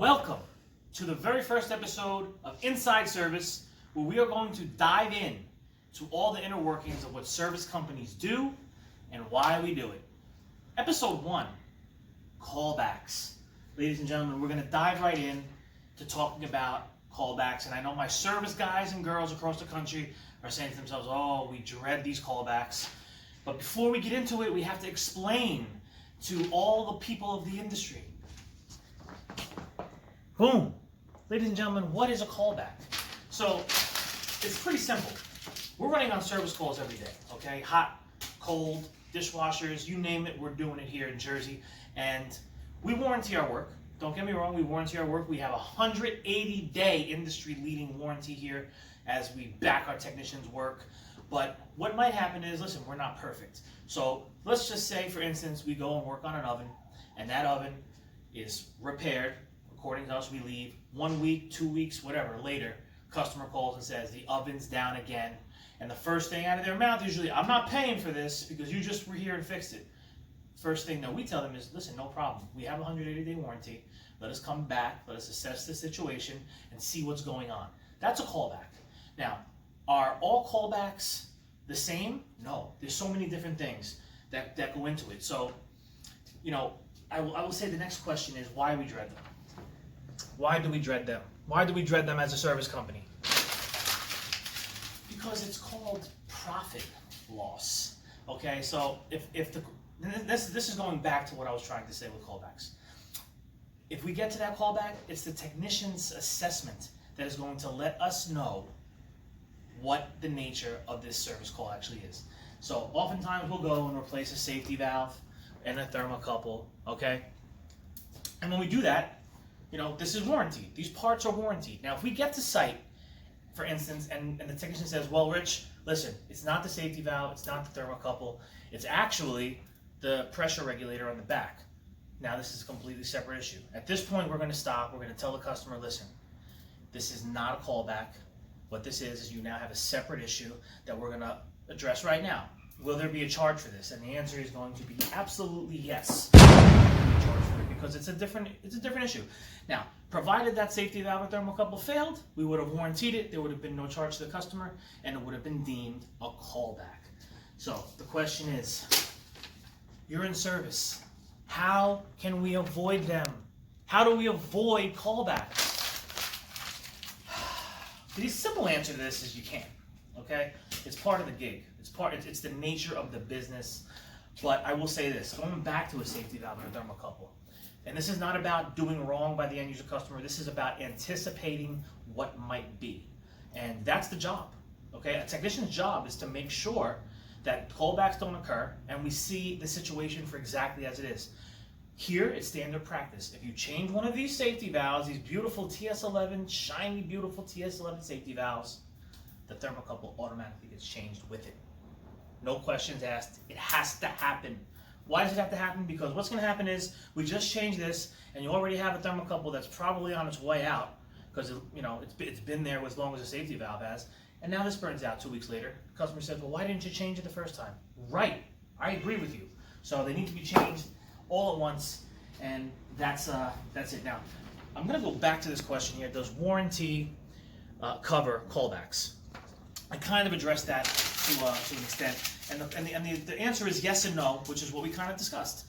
Welcome to the very first episode of Inside Service, where we are going to dive in to all the inner workings of what service companies do and why we do it. Episode 1, callbacks. Ladies and gentlemen, we're going to dive right in to talking about callbacks. And I know my service guys and girls across the country are saying to themselves, oh, we dread these callbacks. But before we get into it, we have to explain to all the people of the industry. Boom. Ladies and gentlemen, what is a callback? So, it's pretty simple. We're running on service calls every day, okay? Hot, cold, dishwashers, you name it, we're doing it here in Jersey. And we warranty our work. Don't get me wrong, we warranty our work. We have a 180-day industry-leading warranty here as we back our technicians' work. But what might happen is, listen, we're not perfect. So let's just say, for instance, we go and work on an oven, and that oven is repaired. According to us, we leave 1 week, 2 weeks, whatever, later, customer calls and says, the oven's down again. And the first thing out of their mouth usually, I'm not paying for this because you just were here and fixed it. First thing that we tell them is, listen, no problem. We have a 180-day warranty. Let us come back, let us assess the situation and see what's going on. That's a callback. Now, are all callbacks the same? No. There's so many different things that go into it. So, I will say the next question is why we dread them. Why do we dread them? Why do we dread them as a service company? Because it's called profit loss. Okay, so this is going back to what I was trying to say with callbacks. If we get to that callback, it's the technician's assessment that is going to let us know what the nature of this service call actually is. So oftentimes we'll go and replace a safety valve and a thermocouple, okay? And when we do that, this is warranted. These parts are warranted. Now, if we get to site, for instance, and the technician says, well, Rich, listen, it's not the safety valve, it's not the thermocouple, it's actually the pressure regulator on the back. Now, this is a completely separate issue. At this point, we're going to stop. We're going to tell the customer, listen, this is not a callback. What this is you now have a separate issue that we're going to address right now. Will there be a charge for this? And the answer is going to be absolutely yes. Because it's a different issue. Now, provided that safety valve or thermocouple failed, we would have warranted it, there would have been no charge to the customer, and it would have been deemed a callback. So the question is, you're in service. How can we avoid them? How do we avoid callbacks? The simple answer to this is you can't. Okay? It's part of the gig. It's the nature of the business. But I will say this, going back to a safety valve and a thermocouple, and this is not about doing wrong by the end user customer, this is about anticipating what might be. And that's the job. Okay? A technician's job is to make sure that callbacks don't occur and we see the situation for exactly as it is. Here, it's standard practice. If you change one of these safety valves, these beautiful TS11, shiny, beautiful TS11 safety valves, the thermocouple automatically gets changed with it. No questions asked. It has to happen. Why does it have to happen? Because what's going to happen is we just changed this, and you already have a thermocouple that's probably on its way out because it's been there as long as the safety valve has, and now this burns out 2 weeks later. The customer says, well, why didn't you change it the first time? Right. I agree with you. So they need to be changed all at once, and that's it. Now, I'm going to go back to this question here. Does warranty cover callbacks? I kind of addressed that to an extent, and the answer is yes and no, which is what we kind of discussed.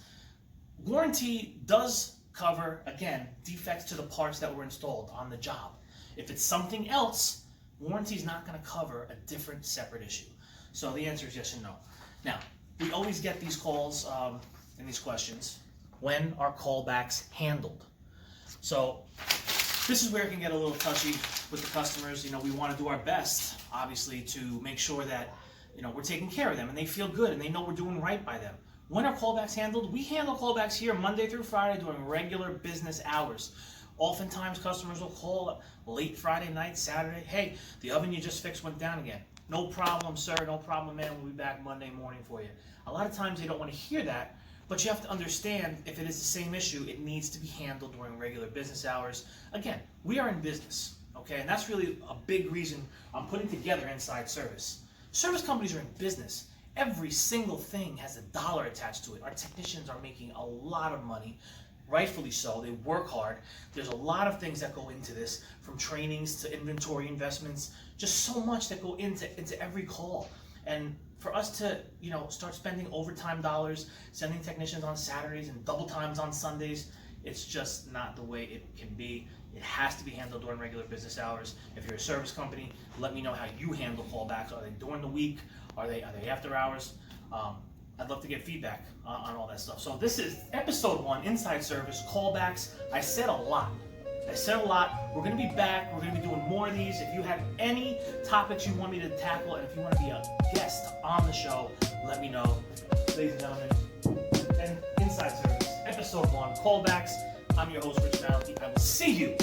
Warranty does cover, again, defects to the parts that were installed on the job. If it's something else, warranty is not going to cover a different, separate issue. So the answer is yes and no. Now, we always get these calls and these questions. When are callbacks handled? So this is where it can get a little touchy with the customers. We want to do our best, obviously, to make sure that we're taking care of them and they feel good and they know we're doing right by them. When are callbacks handled? We handle callbacks here Monday through Friday during regular business hours. Oftentimes customers will call late Friday night, Saturday, hey, the oven you just fixed went down again. No problem, sir, no problem, man, we'll be back Monday morning for you. A lot of times they don't want to hear that, but you have to understand if it is the same issue, it needs to be handled during regular business hours. Again, we are in business, okay, and that's really a big reason I'm putting together Inside Service. Service companies are in business. Every single thing has a dollar attached to it. Our technicians are making a lot of money. rightfully so. They work hard. There's a lot of things that go into this, from trainings to inventory investments, just so much that go into every call. And for us to, start spending overtime dollars, sending technicians on Saturdays and double times on Sundays, it's just not the way it can be. It has to be handled during regular business hours. If you're a service company, let me know how you handle callbacks. Are they during the week? Are they after hours? I'd love to get feedback on all that stuff. So this is episode 1, Inside Service, callbacks. I said a lot. We're going to be back. We're going to be doing more of these. If you have any topics you want me to tackle, and if you want to be a guest on the show, let me know. Ladies and gentlemen, and Inside Service, episode 1, callbacks. I'm your host, Rich Malachy. I will see you